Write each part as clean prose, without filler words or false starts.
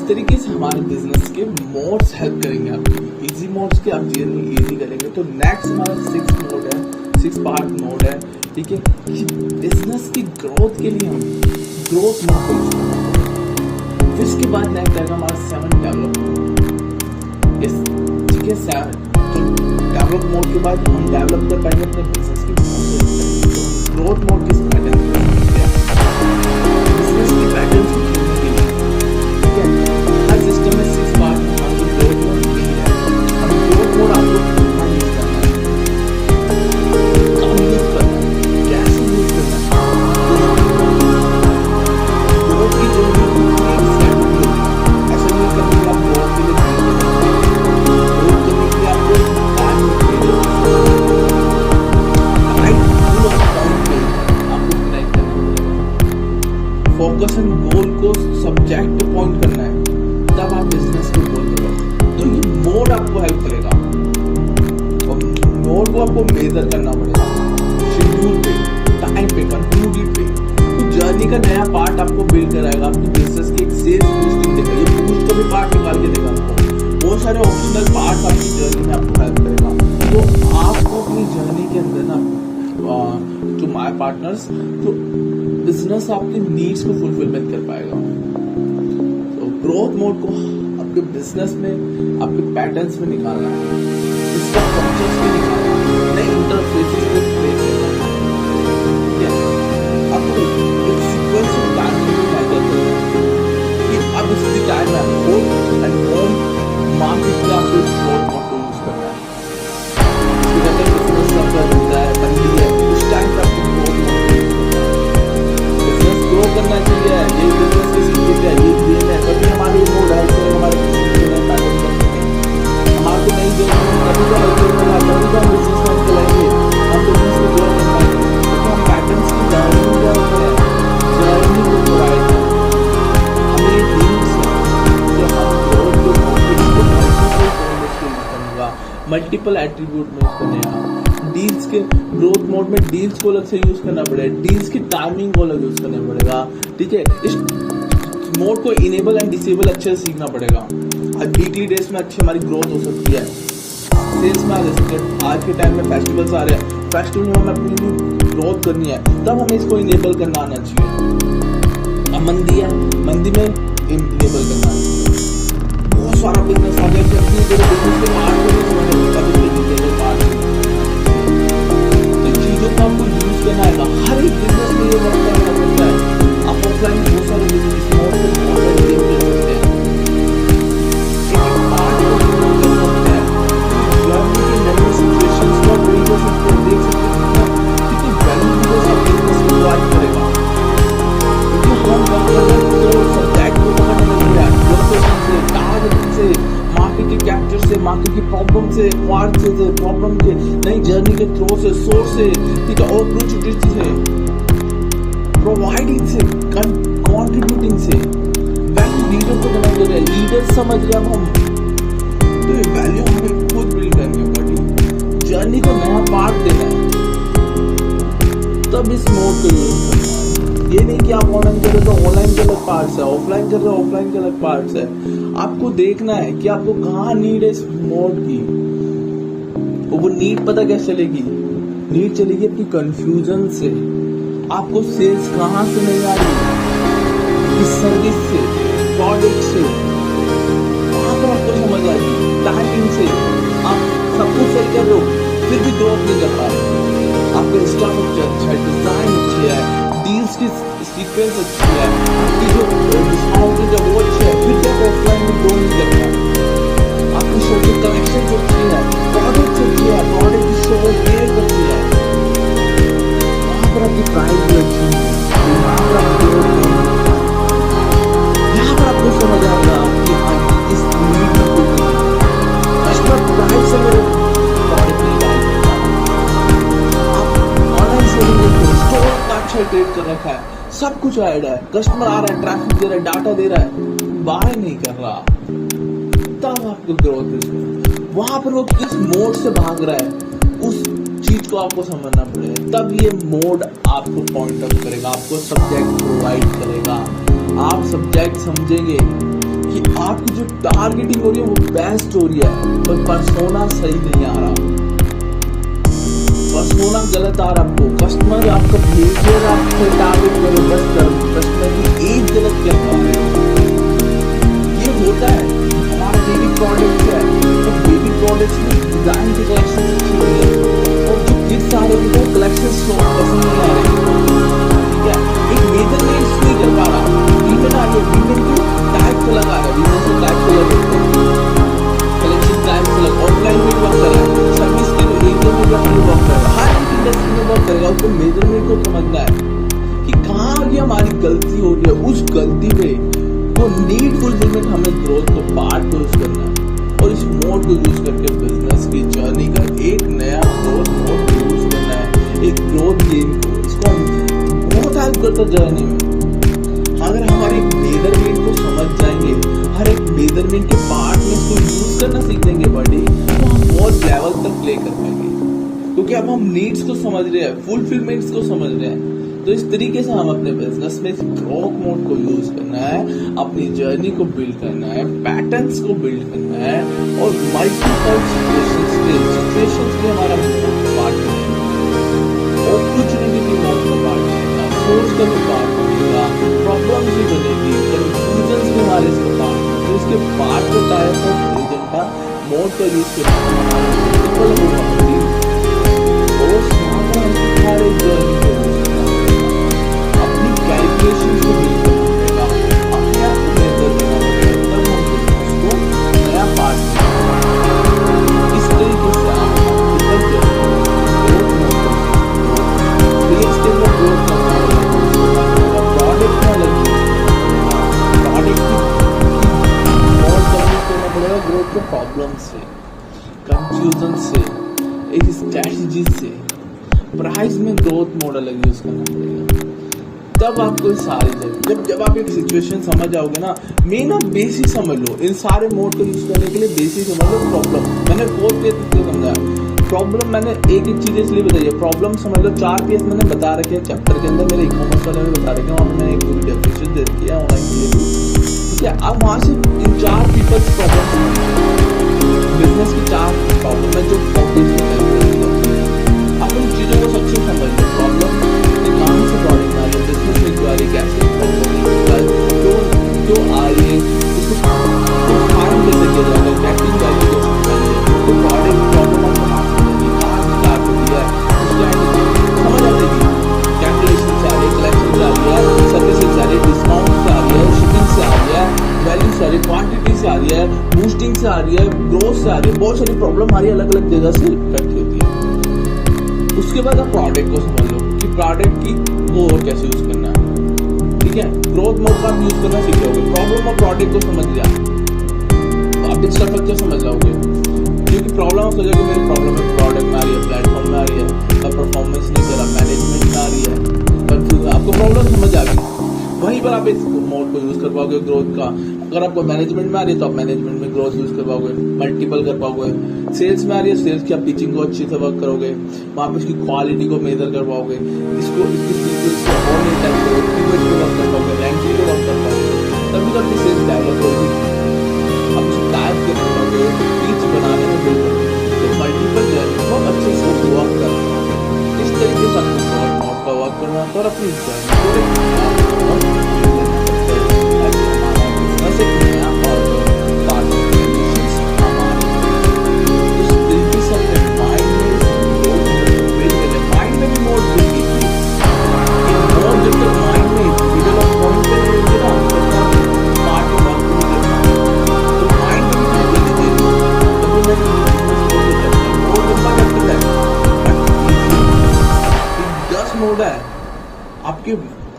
तरीके से हमारे बिजनेस के मोड्स हेल्प करेंगे आपकी इजी मोड्स के, आप जर्नी इजी करेंगे। तो नेक्स्ट हमारा 6 मोड है, 6 पार्ट मोड है, ठीक है। बिजनेस की ग्रोथ के लिए हम ग्रोथ मोड को यूज करना। फिर इसके बाद नेक्स्ट आएगा हमारा 7 डेवलप मोड, ठीक है। 7 तो डेवलप मोड के बाद हम डेवलप कर पाएंगे अपने बिजनेस की ग्रोथ मोड किस पैटर्न बिजनेस की पैटर्न सिस्टम में 6 पार्ट हमको ग्रोथ मोड नहीं है। हम ग्रोथ मोड आपको कहाँ यूज करना है, कहाँ यूज करना है, कैसे यूज करना है। ग्रोथ की जो ऐसा नहीं करना कि आप ग्रोथ के लिए ग्रोथ करने के लिए आपको टाइम आपको कनेक्ट करना पड़ेगा। फोकस एंड गोल को सब्जेक्ट पॉइंट करना है, तब आप बिजनेस को ग्रो करोगे। तो ये मोड आपको हेल्प करेगा और मोड को आपको मेजर करना पड़ेगा शेड्यूल पे, टाइम पे, कंटिन्यूटी पे। तो जर्नी का नया पार्ट आपको बिल्ड कराएगा, आपकी बिजनेस की एक सेल्स बूस्टिंग देगा। ये बूस्ट का भी पार्ट निकाल के देगा आपको, बहुत सारे ऑप्शनल पार्ट आपकी जर्नी में आपको हेल्प करेगा। तो आपको अपनी जर्नी के अंदर ना टू माय पार्टनर्स, तो बिजनेस आपकी नीड्स को फुलफिलमेंट कर पाएगा। ग्रोथ मोड को आपके बिजनेस में, आपके पैटर्न्स में निकालना है, इसका फंक्शंस में निकालना है, नए इंटरफेसेस को क्रिएट करना है। आपको एक सीक्वेंस ऑफ टाइम को मेजर करना है कि अब इस टाइम में होम एंड होम मार्केट में आपको ग्रोथ मोड को यूज करना है। इसके अंदर बिजनेस सफल होता है, मंदी है, उस टाइम पर आपको ग्रोथ मोड को यूज करना है। बिजनेस ग्रो करना चाहिए, ये बिजनेस की सीक्रेट है, ये गेम है, तभी हमारे मोड है, हमारे पैटर्न करेंगे। हमारे नहीं तभी तो हम बिजनेस में चलाएंगे, हम बिजनेस को ग्रो कर पाएंगे। तो हम पैटर्न्स की जर्नी को प्रोवाइड करें, हमें नीड्स है जो हम ग्रोथ को मल्टीपल एट्रीब्यूट में यूज करने हैं। डील्स के ग्रोथ मोड में डील्स को अलग से यूज करना पड़ेगा, डील्स की टाइमिंग को अलग यूज करना पड़ेगा, ठीक है। इस मोड को इनेबल एंड डिसेबल अच्छे से सीखना पड़ेगा। आज वीकली डेज में अच्छी हमारी ग्रोथ हो सकती है, सेल्स में आ जा सकते हैं। आज के टाइम में फेस्टिवल्स आ रहे हैं, फेस्टिवल में हमें अपनी ग्रोथ करनी है, तब हमें इसको इनेबल करना आना चाहिए। अब मंदी है, मंदी में इनेबल करना है। बहुत सारा बिजनेस आ गया, बिजनेस के पार्ट को नहीं समझ पार्ट चीजों को आपको यूज करना है। हर एक बिजनेस में ये वर्क करना पड़ता है। आप ऑफलाइन बहुत सारे बिजनेस मोड से ऑनलाइन गेम खेल सकते हैं, एक पार्ट को यूज कर सकते हैं, जर्नी के नए सिचुएशंस को आप रीड कर सकते हैं, देख सकते हैं कितनी वैल्यू आप बिजनेस को प्रोवाइड करेगा। क्योंकि हम वर्क कर रहे हैं तो सब्जेक्ट को पकड़ने लग रहा है, लोकेशन से, टारगेटिंग से, मार्केट के कैप्चर से, मार्केट की प्रॉब्लम से, पार्ट से, प्रॉब्लम के नई जर्नी के थ्रो से, सोर्स से, ठीक है, अपॉर्चुनिटी से, प्रोवाइडिंग से, कंट्रीब्यूटिंग से, वैल्यू लीडर को बना दे रहे हैं, लीडर समझ रहे हम। तो ये वैल्यू हमें खुद बिल्ड करनी पड़ेगी, जर्नी को नया पार्ट देना है, तब इस मोड को यूज करना है। ये नहीं कि आप ऑनलाइन कर रहे हो तो ऑनलाइन के अलग पार्ट्स है, ऑफलाइन कर रहे हो ऑफलाइन के अलग पार्ट्स है। आपको देखना है कि आपको कहाँ नीड है इस मोड की। वो नीड पता कैसे चलेगी, नीड चलेगी अपनी कंफ्यूजन से। आपको सेल्स कहाँ से नहीं आ रही, किस सर्विस से, प्रोडक्ट से, वहां पर आपको समझ आएगी। टाइमिंग से आप सब कुछ सही कर रहे हो, फिर भी ग्रोथ नहीं कर पा रहे। आपका इंफ्रास्ट्रक्चर अच्छा है, डिजाइन अच्छी है, डील्स की सीक्वेंस अच्छी है, आपकी जो डिस्काउंट की वो अच्छी है, फिर भी ऑफलाइन में ग्रो नहीं कर पा। आपकी सोशल कनेक्शन अच्छी है, प्रोडक्ट अच्छी है, प्रोडक्ट की सोच अच्छी है, वहां पर आपकी प्राइस भी अच्छी है, यहाँ पर आपको समझ आएगा कि इस नीड में कोई कस्टमर प्राइस से मेरे प्रोडक्ट नहीं बाय करता। आप ऑनलाइन सेलिंग में स्टोर का अच्छा ट्रेड कर रखा है, सब कुछ ऐड है, कस्टमर आ रहा है, ट्रैफिक दे रहा है, डाटा दे रहा है, बाय नहीं कर रहा, तब आपको ग्रोथ। वहां पर वो किस मोड से भाग रहा है, उस चीज को आपको समझना पड़ेगा, तब ये मोड आपको पॉइंट आउट करेगा, आपको सब्जेक्ट प्रोवाइड करेगा। आप सब्जेक्ट समझेंगे कि आपकी जो टारगेटिंग हो रही है वो बेस्ट हो रही है, पर पर्सोना सही नहीं आ रहा, पर्सोना गलत आ रहा आपको, कस्टमर आपका बिहेवियर आपको टारगेट करो, बस करो, कस्टमर की एज गलत क्या पा रहे हो। ये होता है हमारा बेबी प्रोडक्ट है, तो बेबी प्रोडक्ट्स में डिजाइन के कलेक्शन अच्छी नहीं है, और जो किड्स आ रहे हैं वो कलेक्शन पसंद नहीं आ रहे, ठीक है। एक मेजर नीड्स नहीं कर पा रहा, वीमेन आ रही है, वीमेन को टाइप से लगा रहा है, वीमेन से टाइप से लगा कलेक्शन टाइप से लगा, ऑफलाइन में वर्क कर रहा है, सर्विस के एरिया में भी वर्क कर रहा है, हर एक इंडस्ट्री में वर्क करेगा। उसको मेजरमेंट को समझना है कि कहाँ ये हमारी गलती हो रही है, उस गलती पे वो नीड फुलफिलमेंट हमें ग्रोथ को पार्ट को यूज करना है, और इस मोड को यूज करके बिजनेस की जर्नी का एक नया ग्रोथ मोड यूज करना है, एक ग्रोथ गेन को, इसको बहुत हेल्प करता है जर्नी में। अगर हमारे एक मेजरमेंट को समझ जाएंगे, हर एक मेजरमेंट के पार्ट में इसको यूज करना सीख देंगे बड़ी, तो हम बहुत लेवल तक प्ले कर पाएंगे, क्योंकि अब हम नीड्स को समझ रहे हैं, फुलफिलमेंट्स को समझ रहे हैं। तो इस तरीके से हम अपने बिजनेस में ग्रोथ मोड को यूज करना है, अपनी जर्नी को बिल्ड करना है, पैटर्न्स को बिल्ड करना है, और मल्टीपल सिचुएशंस में हमारा पार्ट बनेगा, अपॉर्चुनिटी की मोड का पार्ट बनेगा, सोच का भी पार्ट बनेगा, प्रॉब्लम्स भी बनेगी, कंफ्यूजन्स भी हमारे से पार्ट, तो इसके पार्ट को टाइप ऑफ रीजन का मोड का यूज करना है, और हमारे जर्नी को अपनी कैलकुलेशन को बिल्ड करना पड़ेगा, अपने आप को बेहतर करना पड़ेगा, तब हम उसको नया पार्ट इस तरीके से आप प्रोडक्ट में लगे, प्रोडक्ट करना पड़ेगा ग्रोथ के प्रॉब्लम से, कंफ्यूजन से, एक स्ट्रैटेजी से, प्राइस में ग्रोथ मॉडल अलग यूज करना पड़ेगा, तब आपको सारी जब आप एक सिचुएशन समझ जाओगे ना, मेन आप बेसिक समझ लो, इन सारे मोड को यूज करने के लिए बेसिक समझ लो। प्रॉब्लम मैंने 4 पीएस समझा, प्रॉब्लम मैंने एक चीज इसलिए बताई है, प्रॉब्लम समझ लो, 4 पीएस मैंने बता रखे हैं चैप्टर के अंदर, मेरे ई-कॉमर्स वाले में बता रखे हैं, वहाँ मैंने एक पूरी डेफिनेशन दे रखी है ऑनलाइन के लिए, ठीक है। अब वहाँ से इन 4 पीपल्स प्रॉब्लम, बिजनेस की 4 प्रॉब्लम है जो फाउंडेशन आप उन चीजों को सबसे समझ लो, प्रॉब्लम कहाँ से प्रॉब्लम आ रही है, बिजनेस में जो आ रही है, कैसे जो आ रही है, उसको फाइंड कैसे किया जाएगा, कैटिंग वैल्यू कैसे चाहिए, तो प्रोडक्ट प्रॉब्लम आपको कहाँ स्टार्ट होती है, समझ आ जाएगी, कैलकुलेशन से आ रही है, कलेक्शन से आ रही है, सर्विसेज से आ रही है, डिस्काउंट से आ रही है, शिपिंग से आ रही है, वैल्यू से आ रही है, क्वांटिटी से आ रही है, बूस्टिंग से आ रही है, ग्रोथ से आ रही है, बहुत सारी प्रॉब्लम हमारी अलग अलग जगह से इफेक्ट होती है। उसके बाद आप प्रोडक्ट को समझ लो कि प्रोडक्ट की को और कैसे यूज करना है, ठीक है। ग्रोथ मोड का आप यूज करना सीख जाओगे, प्रॉब्लम और प्रोडक्ट को समझ लिया तो आप इंफ्रास्ट्रक्चर समझ जाओगे, क्योंकि प्रॉब्लम आप सोचोगे मेरी प्रॉब्लम है प्रोडक्ट में आ रही है, प्लेटफॉर्म में आ रही है, अब परफॉर्मेंस नहीं कर रहा, मैनेजमेंट में आ रही है, कंफ्यूज, आपको प्रॉब्लम समझ आ गई, वहीं पर आप इस मोड को यूज कर पाओगे ग्रोथ का। अगर आपको मैनेजमेंट में आ रही है तो आप मैनेजमेंट में ग्रोथ यूज कर पाओगे, मल्टीपल कर पाओगे, सेल्स में आ रही है, सेल्स की आप पिचिंग को अच्छे से वर्क करोगे, वहां पे उसकी क्वालिटी को मेजर कर पाओगे, इसको इसकी सीक्वेंस को और नहीं टाइप करोगे, कीवर्ड को वर्क कर पाओगे, रैंकिंग को वर्क कर पाओगे, तभी तो अपनी सेल्स डेवलप होगी, आप उसको टाइप कर पाओगे, पिच बनाने में बिल्कुल तो मल्टीपल जर्नी को अच्छे से वर्क कर, इस तरीके से आपको मोड का वर्क करना है, और अपनी मोड है,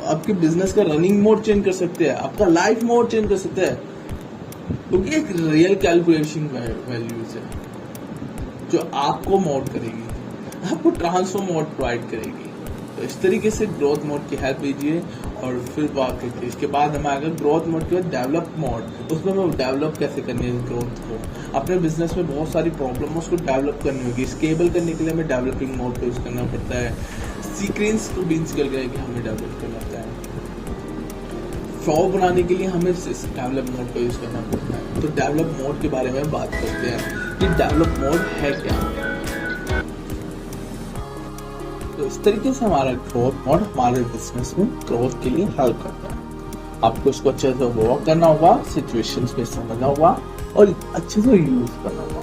आपके बिजनेस का रनिंग मोड चेंज कर सकते हैं, आपका लाइफ मोड चेंज कर सकते हैं, क्योंकि एक रियल कैलकुलेशन वैल्यूज है जो आपको मोड करेगी, आपको ट्रांसफॉर्म मोड प्रोवाइड करेगी। तो इस तरीके से ग्रोथ मोड की हेल्प लीजिए, और फिर बात करते हैं इसके बाद हमें आगे ग्रोथ मोड के बाद डेवलप मोड, उसमें हमें डेवलप कैसे करनी है ग्रोथ को, अपने बिजनेस में बहुत सारी प्रॉब्लम उसको डेवलप करनी होगी, स्केबल करने के लिए हमें डेवलपिंग मोड को यूज करना पड़ता है, सीक्वेंस को भी इंस्टॉल करके हमें डेवलप करना होता है, फ्लो बनाने के लिए हमें डेवलप मोड का यूज करना पड़ता है। तो डेवलप मोड के बारे में बात करते हैं कि डेवलप मोड है क्या। तो इस तरीके से हमारा ग्रोथ मोड हमारे बिजनेस में ग्रोथ के लिए हेल्प करता है। आपको इसको अच्छे से वर्क करना होगा, सिचुएशंस को समझना होगा और अच्छे से यूज करना होगा।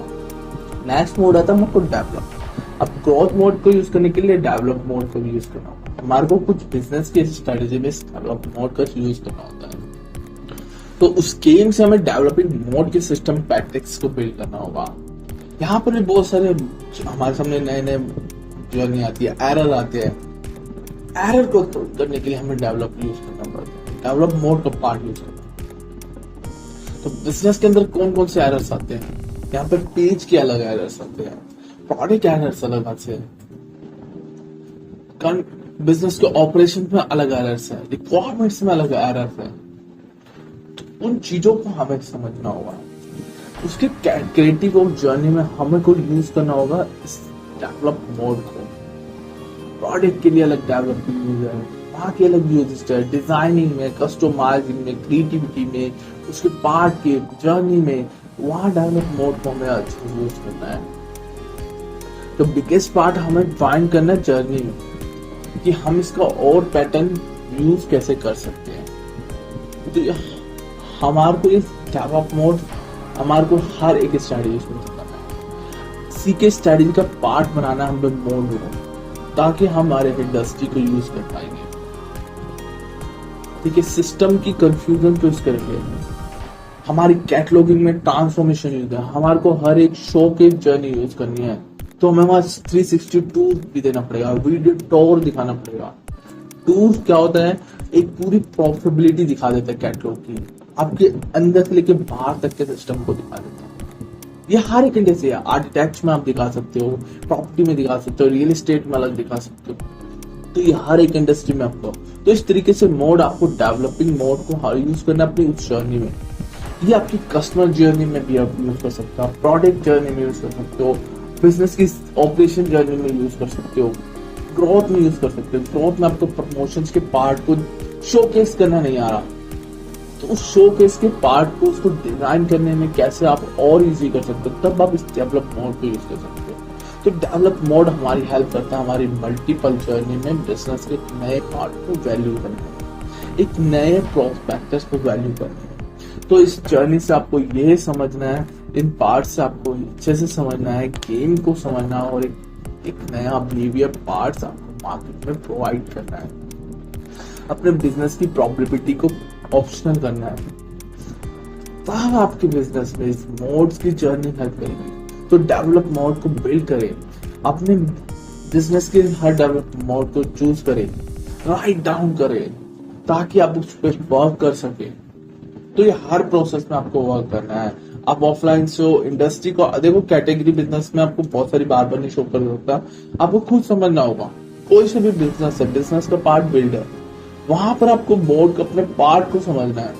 नेक्स्ट मोड आता है हमको डेवलप। अब ग्रोथ मोड को यूज करने के लिए डेवलप मोड को भी यूज करना होगा। हमारे को कुछ बिजनेस के स्ट्रेटेजी में डेवलप मोड का यूज करना होता है। तो उस गेम से हमें डेवलपिंग मोड के सिस्टम पैटिक्स को बिल्ड करना होगा। यहाँ पर भी बहुत सारे हमारे सामने नए नए जर्नी आती है, एरर आते हैं। एरर को करने के लिए हमें डेवलप यूज करना पड़ता है, डेवलप मोड का पार्ट यूज करना। तो बिजनेस के अंदर कौन कौन से एरर्स आते हैं? यहाँ पे पेज के अलग एरर्स आते हैं, प्रोडक्ट एरर्स अलग आते हैं, बिजनेस के ऑपरेशन में अलग एरर्स है, रिक्वायरमेंट्स में अलग एरर्स है। तो उन चीजों को हमें समझना होगा। उसके क्रिएटिव और जर्नी में हमें को यूज करना होगा इस डेवलप मोड को। प्रोडक्ट के लिए अलग डेवलप यूज है, वहाँ के अलग यूज है, डिजाइनिंग में, कस्टमाइजिंग में, क्रिएटिविटी में, उसके पार्ट के जर्नी में, वहाँ डेवलप मोड को हमें अच्छे से यूज करना है। तो बिगेस्ट पार्ट हमें फाइंड करना है जर्नी में कि हम इसका और पैटर्न यूज कैसे कर सकते हैं। तो हमारे को ये डेवलप मोड हमारे को हर एक स्ट्रेटजी यूज करना है। सी के स्ट्रेटजी का पार्ट बनाना हम लोग मोड को, ताकि हम हमारे इंडस्ट्री को यूज कर पाएंगे। ठीक है, सिस्टम की कंफ्यूजन को यूज करेंगे। हमारी कैटलॉगिंग में ट्रांसफॉर्मेशन यूज है, हमारे को हर एक शो के जर्नी यूज करनी है, तो हमें वहां 362 भी देना पड़ेगा, वीडियो टूर दिखाना पड़ेगा। टूर क्या होता है? एक पूरी प्रॉफिटेबिलिटी दिखा देता है कैटलॉग की, आपके अंदर से लेके बाहर तक के सिस्टम को दिखा देता है। ये हर एक इंडस्ट्री है, आर्किटेक्ट में आप दिखा सकते हो, प्रॉपर्टी में दिखा सकते हो, रियल एस्टेट में अलग दिखा सकते हो। तो ये हर एक इंडस्ट्री में आपको, तो इस तरीके से मोड आपको डेवलपिंग मोड को हर यूज करना अपनी उस जर्नी में। ये आपकी कस्टमर जर्नी में भी आप यूज कर सकते हो, प्रोडक्ट जर्नी में यूज कर सकते हो, बिजनेस की ऑपरेशन जर्नी में यूज कर सकते हो, ग्रोथ में यूज कर सकते हो। ग्रोथ में आपको प्रमोशंस के पार्ट को शोकेस करना नहीं आ रहा, तो उस शोकेस के पार्ट को उसको डिजाइन करने में कैसे आप और इजी कर सकते हो, तब आप इस डेवलप मोड को यूज कर सकते हो। तो डेवलप मोड हमारी हेल्प करता है हमारी मल्टीपल जर्नी में बिजनेस के नए पार्ट को वैल्यू करने में, एक नए प्रोस्पेक्टस को वैल्यू करने में। तो इस जर्नी से आपको ये समझना है, इन पार्ट से आपको अच्छे से समझना है, गेम को समझना और एक नया बिहेवियर पार्ट्स आपको मार्केट में प्रोवाइड करना है। अपने बिजनेस की प्रॉफिटेबिलिटी को ऑप्शनल करना है, तब आपके बिजनेस में इस मोड्स की जर्नी हेल्प करेगी। तो डेवलप मोड को बिल्ड करें, अपने बिजनेस के हर डेवलप मोड को चूज करें, राइट डाउन करें, ताकि आप उस पर वर्क कर सके। तो ये हर प्रोसेस में आपको वर्क करना है। आप ऑफलाइन से इंडस्ट्री को देखो, कैटेगरी बिजनेस में आपको बहुत सारी बार नहीं शो कर सकता, आपको खुद समझना होगा। कोई से भी बिजनेस है, बिजनेस का पार्ट बिल्ड है, वहां पर आपको बोर्ड को अपने पार्ट को समझना है,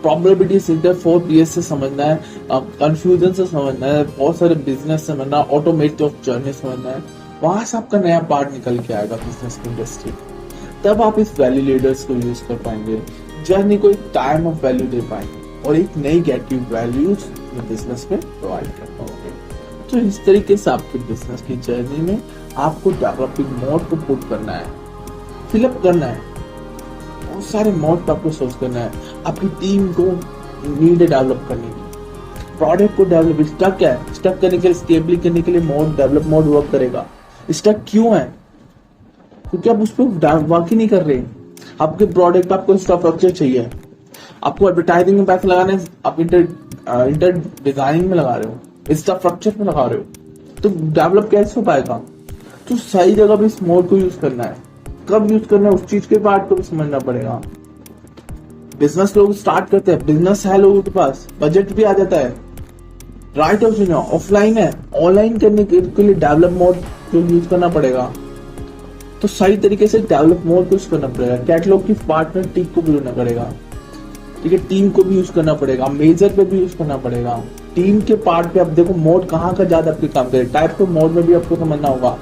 प्रोबेबिलिटी सेंटर 4PS से समझना है, कंफ्यूजन से समझना है, बहुत सारे बिजनेस समझना, ऑटोमेट ऑफ जर्नी समझना है। वहां से आपका नया पार्ट निकल के आएगा बिजनेस की इंडस्ट्री। तब आप इस वैल्यू लीडर्स को यूज कर पाएंगे, जर्नी को एक टाइम ऑफ वैल्यू दे पाएंगे और एक नई गेटिव वैल्यूज बिजनेस में प्रोवाइड कर पाओगे। तो इस तरीके से आपके बिजनेस की जर्नी में आपको डेवलपिंग मोड को पुट करना है, फिलअप करना है, बहुत सारे मोड पर आपको सोच करना है। आपकी टीम को नीड है डेवलप करने की, प्रोडक्ट को डेवलप, स्टक है, स्टक करने के लिए, स्टेबल करने के लिए मोड डेवलप मोड वर्क करेगा। स्टक क्यों है? क्योंकि आप उस पर वर्क ही नहीं कर रहे। आपके प्रोडक्ट पर आपको इंफ्रास्ट्रक्चर चाहिए, आपको एडवर्टाइजिंग में पैसे लगाने, आप इंटर डिजाइनिंग में लगा रहे हो, इंफ्रास्ट्रक्चर में लगा रहे हो, तो डेवलप कैसे हो पाएगा? तो सही जगह पे इस मोड को यूज करना है। कब यूज करना है, उस चीज के पार्ट को भी समझना पड़ेगा। बिजनेस लोग स्टार्ट करते हैं, बिजनेस है लोगों के पास, बजट भी आ जाता है, राइट ऑप्शन है, ऑफलाइन है, ऑनलाइन करने के लिए डेवलप मोड को यूज करना पड़ेगा। तो सही तरीके से डेवलप मोड को यूज करना पड़ेगा। कैटलॉग की पार्ट में टीम को भी लेना पड़ेगा, ठीक है, टीम को भी यूज करना पड़ेगा, मेजर पे भी यूज करना पड़ेगा। टीम के पार्ट पे आप देखो मोड कहाँ का ज्यादा आपके काम करे, टाइप ऑफ मोड में भी आपको समझना होगा।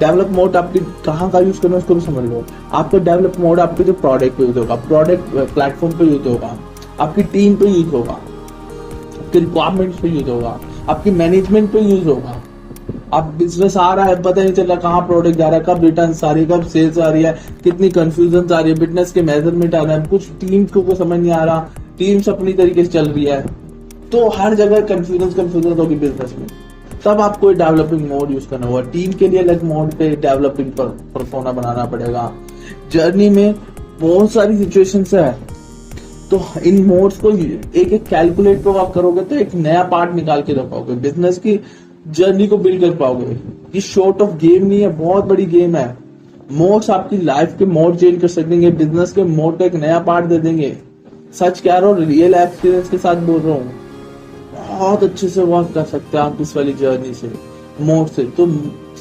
डेवलप मोड आपकी कहाँ का यूज करना है उसको भी समझ लो। आपका डेवलप मोड आपके जो प्रोडक्ट पे यूज होगा, प्रोडक्ट प्लेटफॉर्म पे यूज होगा, आपकी टीम पे यूज होगा, आपके रिक्वायरमेंट्स पे यूज होगा, आपकी मैनेजमेंट पे यूज होगा। आप बिजनेस आ रहा है, पता नहीं चल रहा कहाँ प्रोडक्ट जा रहा है, कब रिटर्न आ रही है, कब सेल्स आ रही है, कितनी कंफ्यूजन आ रही है, बिजनेस के मेजरमेंट आ रहा है, कुछ टीम को समझ नहीं आ रहा, टीम्स अपनी तरीके से चल रही है, तो हर जगह कंफ्यूजन होगी बिजनेस में। तब आपको डेवलपिंग मोड यूज करना होगा। टीम के लिए अलग मोड पे डेवलपिंग परसोना बनाना पड़ेगा। जर्नी में बहुत सारी सिचुएशंस है, तो इन मोड्स को एक एक कैलकुलेट पे आप करोगे तो एक नया पार्ट निकाल के रखोगे, बिजनेस की जर्नी को बिल्ड कर पाओगे। ये शॉर्ट ऑफ गेम नहीं है, बहुत बड़ी गेम है। मोड्स आपकी लाइफ के मोड चेंज कर सकेंगे, बिजनेस के मोड का एक नया पार्ट दे देंगे। सच कह रहा हूँ, रियल एक्सपीरियंस के साथ बोल रहा हूँ। बहुत अच्छे से वर्क कर सकते हैं आप इस वाली जर्नी से, मोड से। तो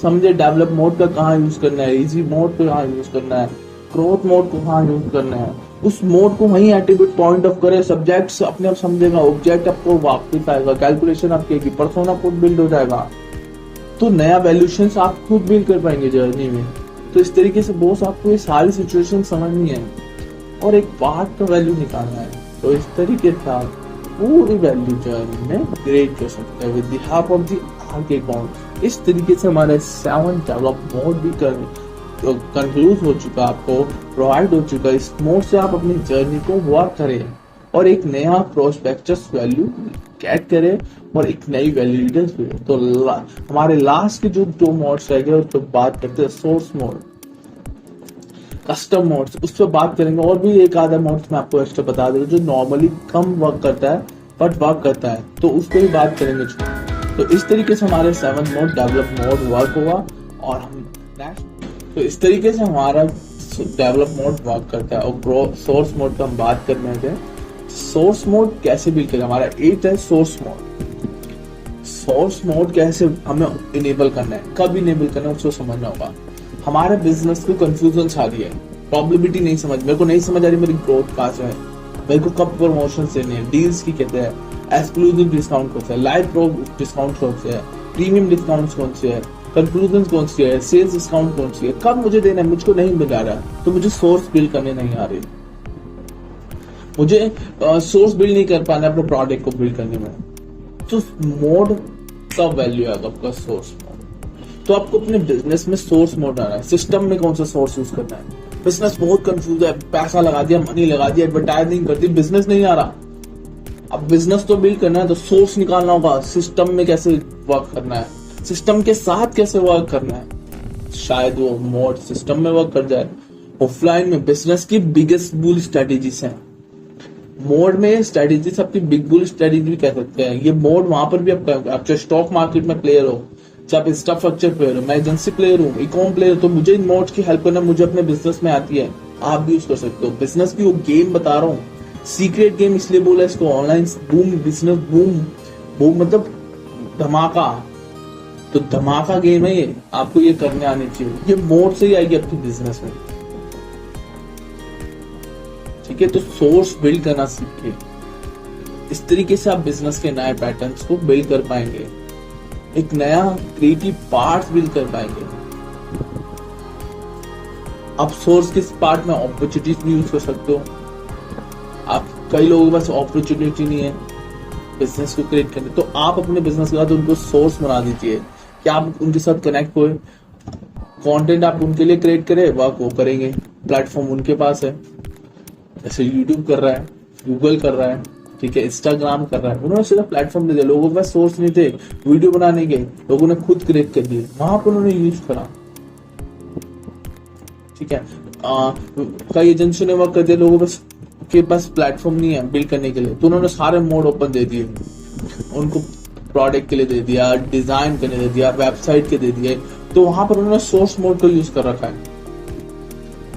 समझे डेवलप मोड का कहाँ यूज करना है, इजी मोड को कहाँ यूज करना है, ग्रोथ मोड को कहाँ यूज करना है। उस मोड को वहीं एट्रीब्यूट पॉइंट ऑफ करे, सब्जेक्ट अपने आप समझेगा, ऑब्जेक्ट आपको वापस आएगा, कैलकुलेशन आपकी पर्सोना खुद बिल्ड हो जाएगा, तो नया वैल्यूएशन आप खुद बिल्ड कर पाएंगे जर्नी में। तो इस तरीके से बॉस आपको ये सारी सिचुएशन समझनी है और एक पार्ट का वैल्यू निकालना है। तो इस तरीके से आप पूरी वैल्यू जर्नी में ग्रेड कर सकते हैं with the help of the आगे अकाउंट। इस तरीके से हमारे 7 डेवलप मोड भी कंक्लूड हो चुका, आपको प्रोवाइड हो चुका। इस मोड से आप अपनी जर्नी को वर्क करें और एक नया प्रोस्पेक्टस वैल्यू गेट करें और एक नई वैल्यूडेंस भी। तो हमारे लास्ट के जो 2 मोड्स रह गए उस पर बात करते हैं, सोर्स मोड, कस्टम मोड्स, उस पर बात करेंगे। और भी एक आधा मोड्स मैं आपको एक्स्ट्रा बता दूं जो नॉर्मली कम वर्क करता है बट वर्क करता है, तो उस पर भी बात करेंगे। तो इस तरीके से हमारे 7 मोड डेवलप मोड वर्क हुआ और हम तो इस तरीके से हमारा डेवलप मोड वर्क करता है। और सोर्स मोड पर हम बात करने थे, सोर्स मोड कैसे बिल्ड करें। हमारा 8 है सोर्स मोड। सोर्स मोड कैसे हमें इनेबल करना है, कब इनेबल करना है उसको समझना होगा। हमारे बिजनेस को कंफ्यूजन आ रही है, प्रॉब्लमिटी नहीं समझ, मेरे को नहीं समझ आ रही मेरी ग्रोथ कहाँ से है, मेरे को कब प्रमोशन देने हैं, डील्स की कहते हैं, एक्सक्लूसिव डिस्काउंट कौन सा है, लाइव प्रो डिस्काउंट कौन से है, प्रीमियम डिस्काउंट कौन से है, कंक्लूजन कौन सी है, सेल्स डिस्काउंट कौन सी है, कब मुझे देना है, मुझको नहीं मिल रहा, तो मुझे सोर्स बिल्ड करने नहीं आ रही, मुझे सोर्स बिल्ड नहीं कर पाना अपने प्रोडक्ट को बिल्ड करने में। तो मोड का वैल्यू है आपका सोर्स मोड। तो आपको अपने बिजनेस में सोर्स मोड आना है। सिस्टम में कौन सा सोर्स यूज करना है। बिजनेस बहुत कंफ्यूज है, पैसा लगा दिया, मनी लगा दिया, एडवर्टाइजिंग कर दी, बिजनेस नहीं आ रहा। अब बिजनेस तो बिल्ड करना है तो सोर्स निकालना होगा, सिस्टम में कैसे वर्क करना है, सिस्टम के साथ कैसे वर्क करना है। शायद वो मोड सिस्टम में वर्क कर जाए। ऑफलाइन में बिजनेस की बिगेस्ट बुल स्ट्रेटेजीज हैं, मोड में स्ट्रेटेजीज आपकी बिग बुल स्ट्रेटेजी भी कह सकते हैं। ये मोड वहां पर भी आप चाहे स्टॉक मार्केट में प्लेयर हो, चाहे इंफ्रास्ट्रक्चर प्लेयर हो, मैं एजेंसी प्लेयर हूँ, इकॉम प्लेयर, तो मुझे इन मोड्स की हेल्प करना मुझे अपने बिजनेस में आती है, आप भी यूज कर सकते हो। बिजनेस की वो गेम बता रहा हूँ, सीक्रेट गेम इसलिए बोला इसको, online boom, business boom, boom मतलब धमाका, तो धमाका गेम है ये, आपको ये करने आनी चाहिए। ये मोड से ही आएगी आपकी बिजनेस में, ठीक है। तो सोर्स बिल्ड करना सीखिए, इस तरीके से आप बिजनेस के नए पैटर्न्स को बिल्ड कर पाएंगे, एक नया क्रिएटिव पार्ट बिल्ड कर पाएंगे। आप सोर्स के पार्ट में अपॉर्चुनिटीज भी यूज कर सकते हो। आप कई लोगों के पास अपॉर्चुनिटी नहीं है बिजनेस को क्रिएट करने, तो आप अपने बिजनेस के बाद उनको सोर्स बना दीजिए कि आप उनके साथ कनेक्ट हुए, कंटेंट आप उनके लिए क्रिएट करें, वर्क वो करेंगे, प्लेटफॉर्म उनके पास है, जैसे यूट्यूब कर रहा है, गूगल कर रहा है, ठीक है, इंस्टाग्राम कर रहा है, उन्होंने सिर्फ प्लेटफॉर्म दे दिया, लोगों के पास सोर्स नहीं थे वीडियो बनाने के, लोगों ने खुद क्रिएट कर दिए, वहां पर उन्होंने यूज करा, ठीक है। कई एजेंसी ने वर्क कर दिया, लोगों के पास प्लेटफॉर्म नहीं है बिल्ड करने के लिए, तो उन्होंने सारे मोड ओपन दे दिए, उनको प्रोडक्ट के लिए दे दिया, डिजाइन करने दे दिया, वेबसाइट के दे दिए, तो वहां पर उन्होंने सोर्स मोड को यूज कर रखा है।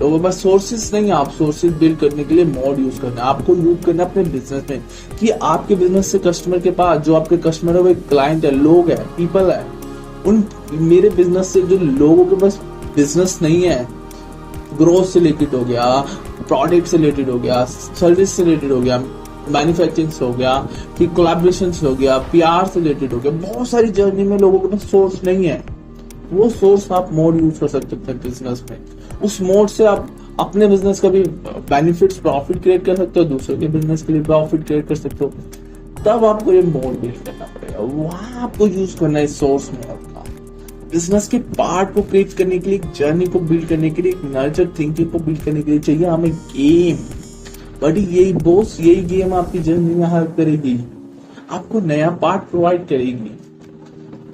लोगों के पास सोर्सेज नहीं है, आप सोर्सेज बिल्ड करने के लिए मोड यूज करना है, आपको यूज करना है अपने बिजनेस में, कि आपके बिजनेस से कस्टमर के पास जो आपके कस्टमर है वो क्लाइंट है, लोग है, पीपल है, उन मेरे बिजनेस से जो लोगों के पास बिजनेस नहीं है, ग्रोथ से रिलेटेड हो गया, प्रोडक्ट से रिलेटेड हो गया, सर्विस से रिलेटेड हो गया, मैन्युफैक्चरिंग से हो गया, कि कोलैबोरेशन से हो गया, पीआर से रिलेटेड हो गया, बहुत सारी जर्नी में लोगों के पास सोर्स नहीं है, वो सोर्स आप मोड यूज कर सकते हैं बिजनेस में। उस मोड से आप अपने बिजनेस का भी बेनिफिट्स प्रॉफिट क्रिएट कर सकते हो, दूसरों के बिजनेस के लिए प्रॉफिट क्रिएट कर सकते हो। तब आपको ये मोड बिल्ड करना पड़ेगा, वहां आपको यूज करना है सोर्स मोड का। बिजनेस के पार्ट को क्रिएट करने के लिए, एक जर्नी को बिल्ड करने के लिए, एक नर्चर थिंकिंग को बिल्ड करने के लिए चाहिए हमें गेम। बट यही गेम आपकी जर्नी में हेल्प करेगी, आपको नया पार्ट प्रोवाइड करेगी।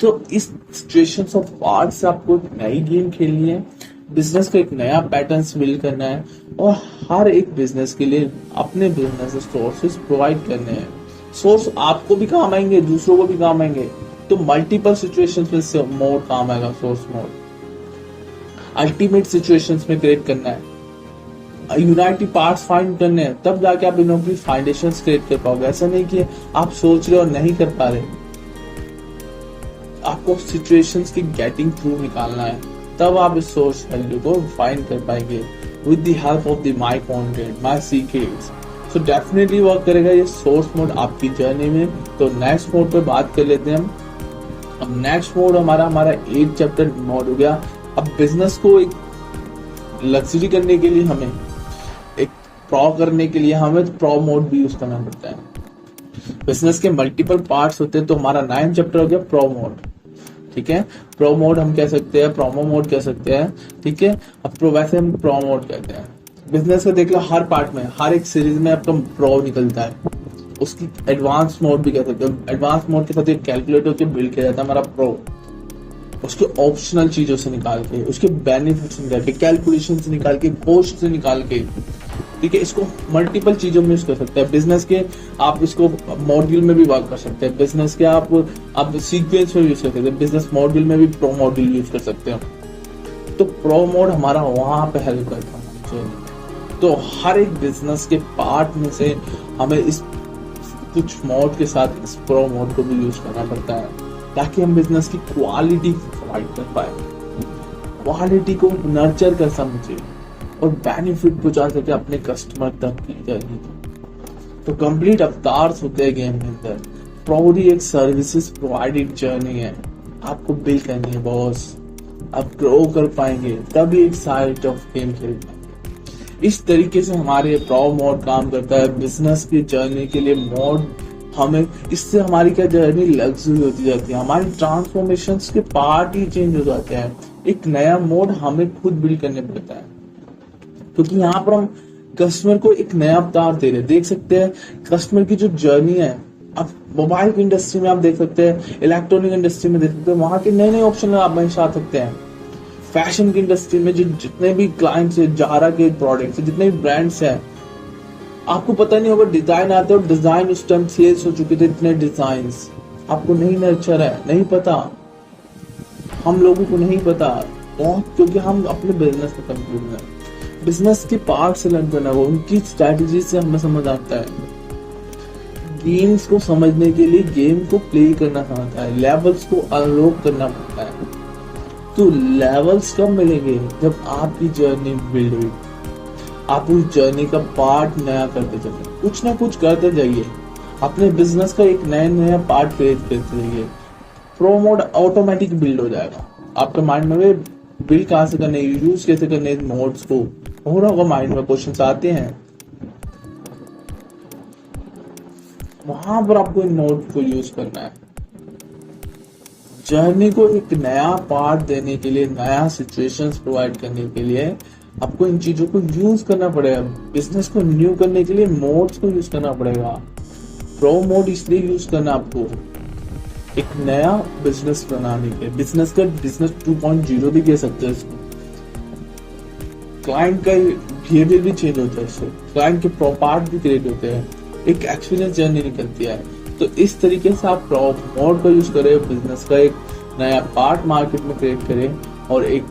तो इस सिचुएशंस ऑफ पार्ट से आपको नई गेम खेलनी है, बिजनेस का एक नया पैटर्न बिल्ड करना है, और हर एक बिजनेस के लिए अपने बिजनेस सोर्सेस प्रोवाइड करने हैं। सोर्स आपको भी काम आएंगे, दूसरों को भी काम आएंगे, तो मल्टीपल सिचुएशंस में से मोड काम आएगा। सोर्स मोड अल्टीमेट सिचुएशंस में क्रिएट करना है, यूनाइटी पार्ट्स फाइंड करने हैं, तब जाके आप इन की फाउंडेशंस क्रिएट कर पाओगे। ऐसा नहीं कि आप सोच रहे और नहीं कर पा रहे, आपको सिचुएशंस की गेटिंग थ्रू निकालना है, तब आप इस सोर्स वैल्यू को फाइंड कर पाएंगे with the help of the my content, my secrets. So definitely work करेगा ये सोर्स मोड आपकी जर्नी में। तो नेक्स्ट मोड पे बात कर लेते हैं हम। अब नेक्स्ट मोड हमारा 8 चैप्टर मोड हो गया। अब बिजनेस को एक लग्जरी करने के लिए, हमें एक प्रो करने के लिए हमें प्रो मोड भी यूज करना पड़ता है। बिजनेस के मल्टीपल पार्ट्स होते हैं, तो हमारा 9 चैप्टर हो गया प्रो मोड। ठीक है, प्रो मोड हम कह सकते हैं, प्रोमो मोड कह सकते हैं। ठीक है, अब वैसे हम प्रो मोड कहते हैं। बिजनेस का देख लो, हर पार्ट में, हर एक सीरीज में आपका प्रो निकलता है। उसकी एडवांस मोड भी कह सकते हैं। एडवांस मोड के साथ एक कैलकुलेटर के बिल्ड किया जाता है हमारा प्रो, उसके ऑप्शनल चीजों से निकाल के, उसके बेनिफिट्स निकाल के, कैलकुलेशन से निकाल के, कॉस्ट से निकाल के। ठीक है, इसको मल्टीपल चीजों में यूज कर सकते हैं। बिजनेस के आप इसको मॉड्यूल में भी वर्क कर सकते हैं, बिजनेस के आप सीक्वेंस में यूज कर सकते हैं, बिजनेस मॉड्यूल में भी प्रो मॉड्यूल यूज कर सकते हैं। तो प्रो मोड हमारा वहां पे हेल्प करता है। तो हर एक बिजनेस के पार्ट में से हमें इस कुछ मोड के साथ इस प्रो मोड को भी यूज करना पड़ता है, ताकि हम बिजनेस की क्वालिटी प्रोवाइड कर पाए, क्वालिटी को नर्चर कर समझे और बेनिफिट पहुंचा सके अपने कस्टमर तक की जर्नी। तो कंप्लीट अवतार्स होते हैं गेम के अंदर। प्रोडी एक सर्विसेज प्रोवाइडेड जर्नी है, आपको बिल्ड करनी है बॉस। आप ग्रो कर पाएंगे तभी एक साइड ऑफ गेम खेल पाएंगे। इस तरीके से हमारे प्रो मोड काम करता है बिजनेस की जर्नी के लिए। मोड हमें, इससे हमारी क्या जर्नी लग्जरी होती जाती है, हमारी ट्रांसफॉर्मेशन के पार्ट ही चेंज हो जाते हैं। एक नया मोड हमें खुद बिल्ड करने पड़ता है, क्योंकि यहाँ पर हम कस्टमर को एक नया अवतार दे रहे हैं। देख सकते हैं कस्टमर की जो जर्नी है, अब मोबाइल की इंडस्ट्री में आप देख सकते हैं, इलेक्ट्रॉनिक इंडस्ट्री में देख सकते हैं, वहां के नए नए ऑप्शन आप हमेशा आ सकते हैं। फैशन की इंडस्ट्री में जो जितने भी क्लाइंट्स है, जारा के प्रोडक्ट्स है, जितने भी ब्रांड्स हैं, आपको पता नहीं होगा डिजाइन आते और डिजाइन उस टाइम सेल्स हो चुके थे, इतने डिजाइन आपको नहीं नर्चर है, नहीं पता, हम लोगों को नहीं पता बहुत, क्योंकि हम अपने बिजनेस में कंफ्यूज हैं। बिजनेस के पार्ट से लर्न करना, वो उनकी स्ट्रेटेजी से हमें समझ आता है। गेम्स को समझने के लिए गेम को प्ले करना समझता है, लेवल्स को अनलॉक करना पड़ता है। तो लेवल्स कब मिलेंगे? जब आपकी जर्नी बिल्ड हुई, आप उस जर्नी का पार्ट नया करते चले, कुछ ना कुछ करते जाइए, अपने बिजनेस का एक नया पार्ट क्रिएट करते जाइए। प्रो मोड ऑटोमेटिक बिल्ड हो जाएगा आपके माइंड में। बिल्ड कहां से करने, यूज कैसे करने मोड्स को, हो रहा होगा माइंड में क्वेश्चंस आते हैं, वहां पर आपको इन मोड को यूज करना है। जर्नी को एक नया पार्ट देने के लिए, नया सिचुएशंस प्रोवाइड करने के लिए आपको इन चीजों को यूज करना पड़ेगा। बिजनेस को न्यू करने के लिए मोड्स को यूज करना पड़ेगा। प्रो मोड इसलिए यूज करना आपको एक नया बिजनेस बनाने के, बिजनेस 2.0 भी कह सकते हैं इसको। क्लाइंट का बिहेवियर भी चेंज होता है इससे, क्लाइंट के पार्ट भी क्रिएट होते हैं, एक एक्सपीरियंस जर्नी निकलती है। तो इस तरीके से आप प्रो मोड का यूज करें, बिजनेस का एक नया पार्ट मार्केट में क्रिएट करें और एक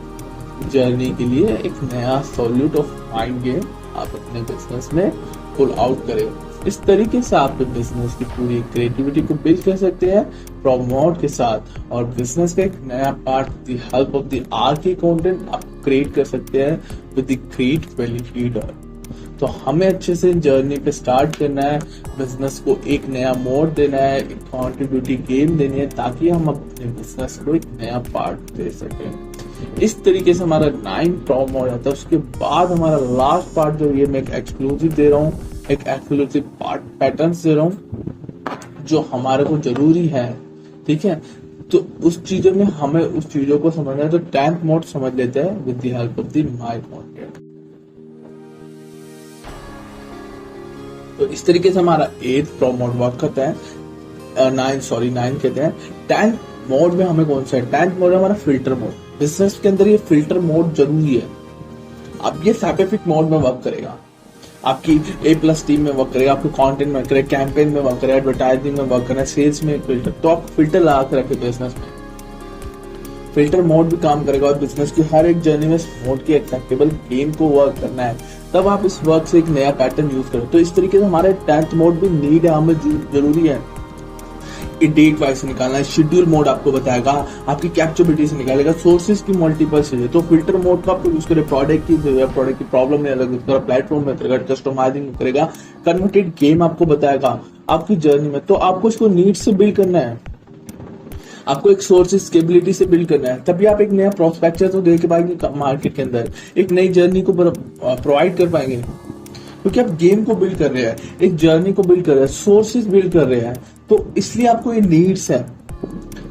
जर्नी के लिए एक नया सॉल्यूट ऑफ माइंड गेम आप अपने बिजनेस में पुल आउट करें। इस तरीके से आप बिजनेस की पूरी क्रिएटिविटी को बिल्ड कर सकते हैं प्रो मोड के साथ, और बिजनेस का एक नया part the help of the RK content आप क्रिएट कर सकते हैं with the great value leader. तो हमें अच्छे से जर्नी पे स्टार्ट करना है, बिजनेस को एक नया मोड देना है, एक कंट्रीब्यूटिव गेम देनी है, ताकि हम अपने बिजनेस को एक नया पार्ट दे सके। इस तरीके से हमारा 9 प्रॉब्लम हो जाता है। उसके बाद हमारा लास्ट पार्ट जो ये मैं एक एक्सक्लूसिव दे रहा हूँ, एक एक्सक्लूसिव पार्ट पैटर्न्स दे रहा हूँ जो हमारे को जरूरी है, ठीक है। तो उस चीजों में हमें उस चीजों को समझना है, तो 10th मोड समझ लेते हैं with the help of the my content. तो इस तरीके से हमारा 8th प्रॉब्लम मोड वर्क करता है। 9 कहते हैं। 10th मोड में हमें कौन सा है? 10th मोड है हमारा फिल्टर मोड। बिजनेस के अंदर ये फिल्टर मोड जरूरी है। अब ये साइंटिफिक मोड में वर्क करेगा, आपकी A+ टीम में वर्क करेगा, आपको कंटेंट में करेगा, कैंपेन में वर्क करेगा, एडवर्टाइजिंग में वर्क करेगा, सेल्स में फिल्टर। तो आप फिल्टर लगा कर रखे बिजनेस में, फिल्टर मोड भी काम करेगा। और बिजनेस की हर एक जर्नी में इस मोड की एक्सेप्टेबल गेम को वर्क करना है, तब आप इस वर्क से एक नया पैटर्न यूज करें। तो इस तरीके से हमारे 10th मोड भी नीड है, हमें जरूरी है। डेट वाइज निकालना है। शेड्यूल मोड आपको बताएगा, आपकी कैपेबिलिटी से निकालेगा, सोर्सेज की मल्टीपल चीजें। तो फिल्टर मोड का आपको यूज करें, प्रोडक्ट की प्रॉब्लम में अलग करेगा, प्लेटफॉर्म में करेगा, कस्टमाइजिंग करेगा, कन्वर्टेड गेम आपको बताएगा आपकी जर्नी में। तो आपको इसको नीड से बिल्ड करना है, आपको एक सोर्सेज स्केबिलिटी से बिल्ड करना है, तभी आप एक नया प्रोस्पेक्टर तो दे के पाएंगे मार्केट के अंदर, एक नई जर्नी को प्रोवाइड कर पाएंगे। क्योंकि आप गेम को बिल्ड कर रहे हैं, एक जर्नी को बिल्ड कर रहे हैं, सोर्सेज बिल्ड कर रहे हैं, तो इसलिए आपको ये नीड्स है,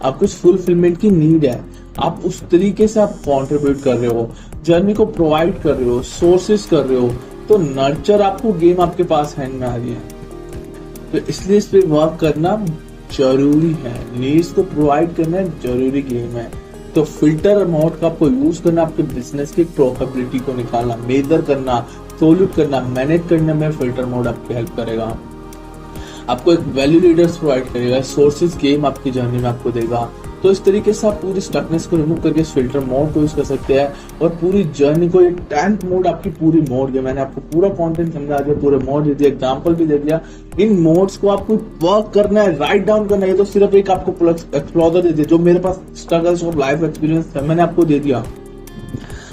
आपको इस फुलफिलमेंट की नीड है। आप उस तरीके से आप कंट्रीब्यूट कर रहे हो, जर्नी को प्रोवाइड कर रहे हो, सोर्सेज कर रहे हो, तो नर्चर आपको गेम आपके पास हैंड में आ रही है। तो इसलिए इस पे वर्क करना जरूरी है, नीड्स को प्रोवाइड करना जरूरी गेम है। तो फिल्टर मोड का आपको यूज करना, आपके बिजनेस की प्रोफिटेबिलिटी को निकालना, मेजर करना, सोल्यूट करना, मैनेज करने में फिल्टर मोड आपकी हेल्प करेगा। आपको एक वैल्यू लीडर्स प्रोवाइड करेगा, सोर्सेज गेम आपकी जर्नी में आपको देगा। तो इस तरीके से आप पूरी स्टकनेस को रिमूव करके इस फिल्टर मोड को यूज कर सकते हैं और पूरी जर्नी को। एक 10th मोड आपकी पूरी मोड है, मैंने आपको पूरा कंटेंट समझा दिया, पूरे मोड दे दिया, एग्जांपल भी दे दिया। इन मोड्स को आपको वर्क करना है, राइट डाउन करना है। तो सिर्फ एक आपको एक्सप्लोजर दे दिया, जो मेरे पास स्ट्रगल्स ऑफ लाइफ एक्सपीरियंस है मैंने आपको दे दिया।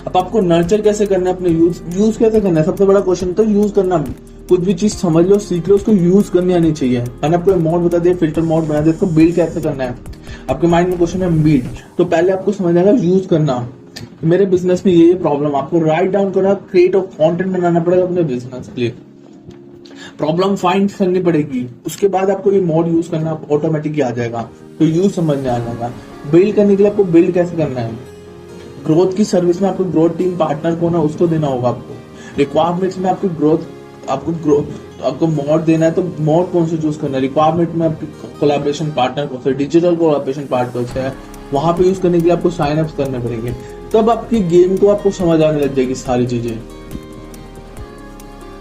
अब आपको नर्चर कैसे करना है, अपने यूज कैसे करना है, सबसे बड़ा क्वेश्चन तो यूज करना। कुछ भी चीज समझ लो, सीख लो, उसको यूज करनी आनी चाहिए। मैंने आपको मोड बता दिया, फिल्टर मोड बना दिया, इसको बिल्ड कैसे करना है। आपके माइंड में क्वेश्चन है बिल्ड, तो पहले आपको समझ आएगा यूज करना। मेरे बिजनेस में ये प्रॉब्लम, आपको राइट डाउन करना, क्रिएटिव कंटेंट बनाना पड़ेगा अपने बिजनेस के लिए, प्रॉब्लम फाइंड करनी पड़ेगी, उसके बाद आपको ये मोड यूज करना ऑटोमेटिकली आ जाएगा। तो यूज समझ में आ जाएगा। बिल्ड करने के लिए आपको बिल्ड कैसे करना है, ग्रोथ की सर्विस में आपको ग्रोथ टीम पार्टनर को ना उसको देना होगा। आपको रिक्वायरमेंट्स में आपकी ग्रोथ आपको मोड देना है, तो मोड कौन सा चूज करना है। रिक्वायरमेंट में आपकी कोलैबोरेशन पार्टनर कौन सा, डिजिटल कोलैबोरेशन पार्टनर से है, वहां पे यूज करने के लिए आपको साइन अप करने पड़ेंगे। तब आपकी गेम को आपको समझ आने लग जाएगी सारी चीजें।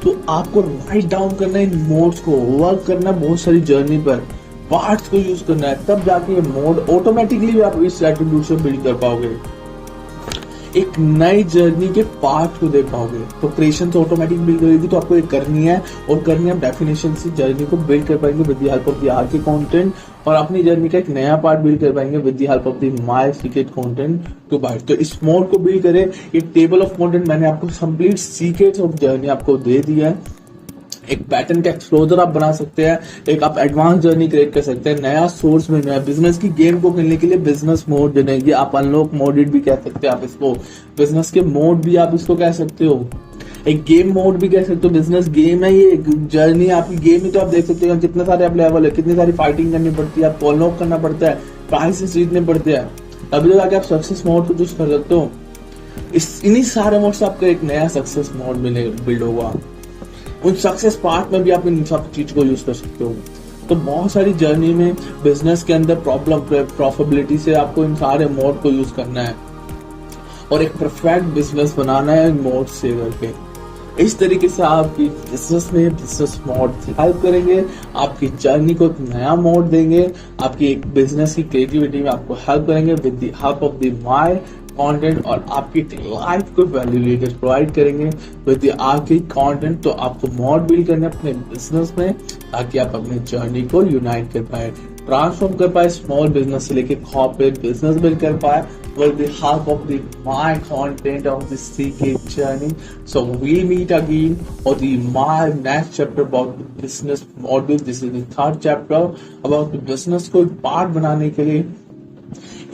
तो आपको राइट डाउन करना है, इन मोड्स को वर्क करना, बहुत सारी जर्नी पर पार्ट्स को यूज करना है, तब जाके ये मोड ऑटोमेटिकली आप इस एटीट्यूड से बिल्ड कर पाओगे, एक नई जर्नी के पार्ट को देख पाओगे। तो क्रिएशन से ऑटोमेटिक बिल्ड करेगी, तो आपको ये करनी है, और करनी है डेफिनेशन से जर्नी को बिल्ड कर पाएंगे with the help of the R K content, और अपनी जर्नी का एक नया पार्ट बिल्ड कर पाएंगे with the help of the my secret content to byte. तो इस मोड को बिल्ड करें। एक टेबल ऑफ कंटेंट मैंने आपको कंप्लीट सीक्रेट्स ऑफ जर्नी आपको दे दिया है। एक पैटर्न का एक्सप्लोजर आप बना सकते हैं, एक आप एडवांस जर्नी क्रिएट कर सकते हैं, नया सोर्स में नया बिजनेस की गेम को खेलने के लिए बिजनेस मोड देंगे आप, अनलॉक मोडेड भी कह सकते हैं आप इसको, बिजनेस के मोड भी आप इसको कह सकते हो, एक गेम मोड भी कह सकते हो। बिजनेस गेम है, ये जर्नी आपकी गेम ही, तो आप देख सकते हो कितने सारे आप लेवल है, कितनी सारी फाइटिंग करनी पड़ती है, आपको अनलॉक करना पड़ता है, प्राइसेस जीतने पड़ते हैं, तभी तो जाके आप सक्सेस मोड को चूज कर सकते हो। इन्हीं सारे मोड से आपका एक नया सक्सेस मोड बिल्ड होगा। उन सक्सेस पार्ट में भी आप इन सब चीज को यूज कर सकते हो। तो बहुत सारी जर्नी में बिजनेस के अंदर प्रॉफिटेबिलिटी से आपको इन सारे मोड को यूज करना है और एक परफेक्ट बिजनेस बनाना है इन मोड से करके। इस तरीके से आपकी बिजनेस में बिजनेस मोड हेल्प करेंगे, आपकी जर्नी को एक नया मोड देंगे, आपकी एक बिजनेस की क्रिएटिविटी में आपको हेल्प करेंगे with the help of the my content, और आपकी लाइफ को वैल्यू लेकर प्रोवाइड करेंगे विद आपकी कंटेंट। तो आपको मोड बिल्ड करने अपने बिजनेस में, ताकि आप अपनी जर्नी को यूनाइट कर पाए, ट्रांसफॉर्म कर पाए, स्मॉल बिजनेस से लेकर कॉर्पोरेट बिजनेस बिल्ड कर पाए with the help of the my content of the secret journey. So we'll meet again on the my next chapter about the business module. This is the third chapter about the business को part बनाने के लिए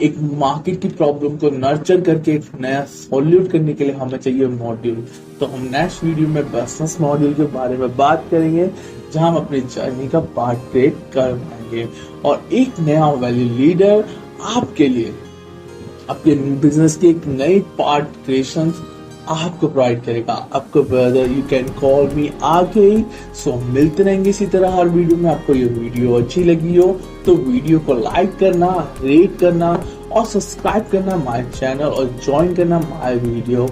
एक market की problem को nurture करके एक नया सॉल्यूट करने के लिए हमें चाहिए मॉड्यूल। तो हम नेक्स्ट वीडियो में बिजनेस मॉड्यूल के बारे में बात करेंगे, जहां हम अपनी जर्नी का पार्ट क्रिएट कर पाएंगे और एक नया वैल्यू लीडर आपके लिए आपके बिजनेस की एक नई पार्ट क्रिएशन आपको प्रोवाइड करेगा। आपको ब्रदर यू कैन कॉल मी आगे। सो मिलते रहेंगे इसी तरह हर वीडियो में। आपको ये वीडियो अच्छी लगी हो तो वीडियो को लाइक करना, रेट करना और सब्सक्राइब करना माय चैनल और ज्वाइन करना माय वीडियो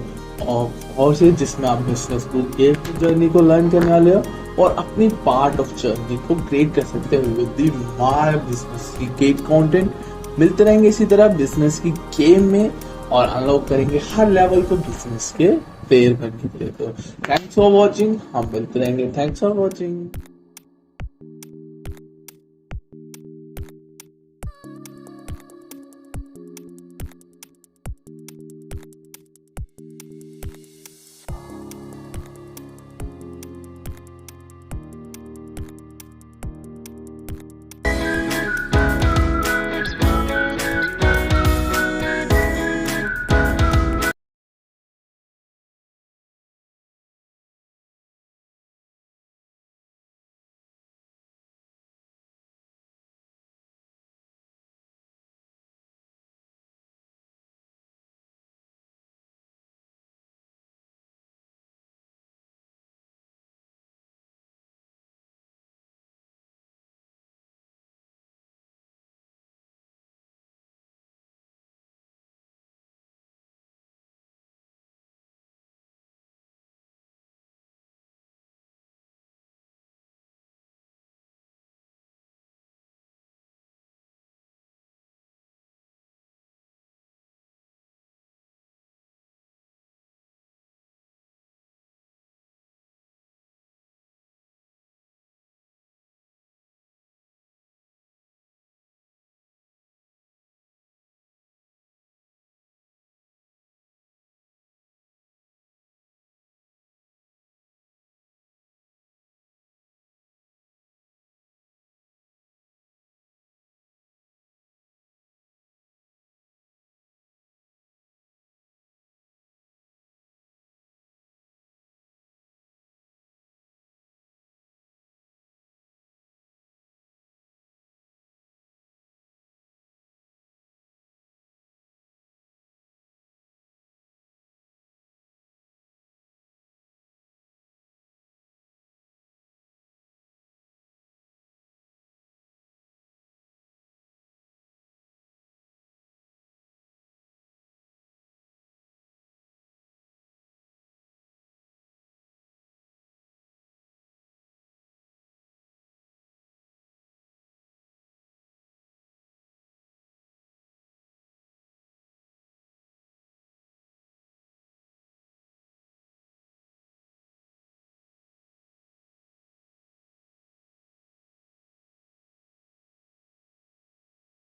और से जिसमें आप बिजनेस की जर्नी को लर्न करने वाले हो और अपनी पार्ट ऑफ जर्नी को क्रिएट कर सकते हो विद माय बिजनेस की गेट कंटेंट। मिलते रहेंगे इसी तरह बिजनेस की गेम में और अनलॉक करेंगे हर लेवल को बिजनेस के प्लेयर बनने के लिए। तो थैंक्स फॉर वॉचिंग। हम मिलते रहेंगे। Thanks for watching.